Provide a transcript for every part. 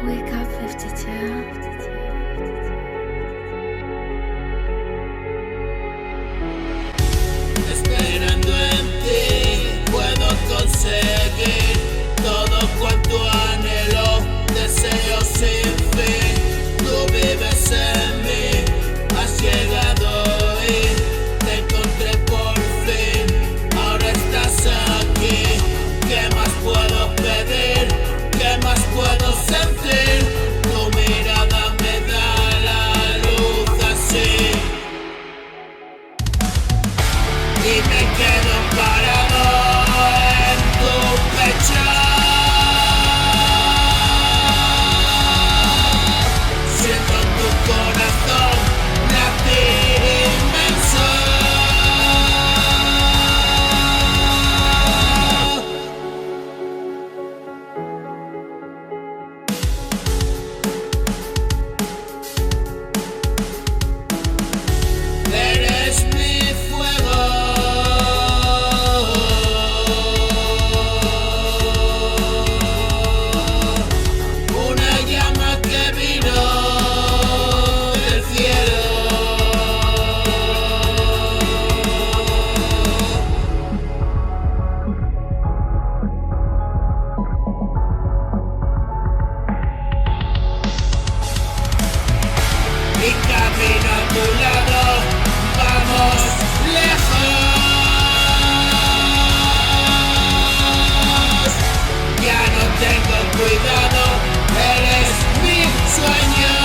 Wake up 52. Esperando en ti puedo conseguir todo cuanto anhelo, deseo sin fin. Tú vives en mí, has llegado y te encontré por fin. Ahora estás aquí, ¿qué más puedo pedir? ¿Qué más puedo sentir? Tu mirada me da la luz así y me quedo parado en tu pecho. Siento en tu corazón latir inmenso. Eres mi fuego, una llama que vino del cielo. Y camino a tu lado, vamos lejos. Ya no tengo cuidado, eres mi sueño.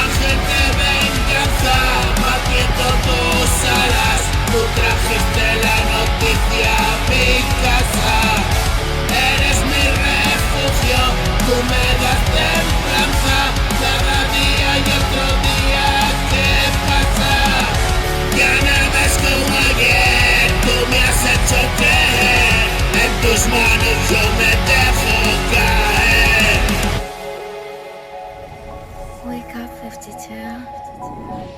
Ángel de venganza, batiendo tus alas, tú trajiste la noticia a mi casa. Eres mi refugio, tú me das templanza, cada día y otro día que pasa. Ya nada es como ayer, tú me has hecho creer, en tus manos yo me dejo caer. Wake up 52.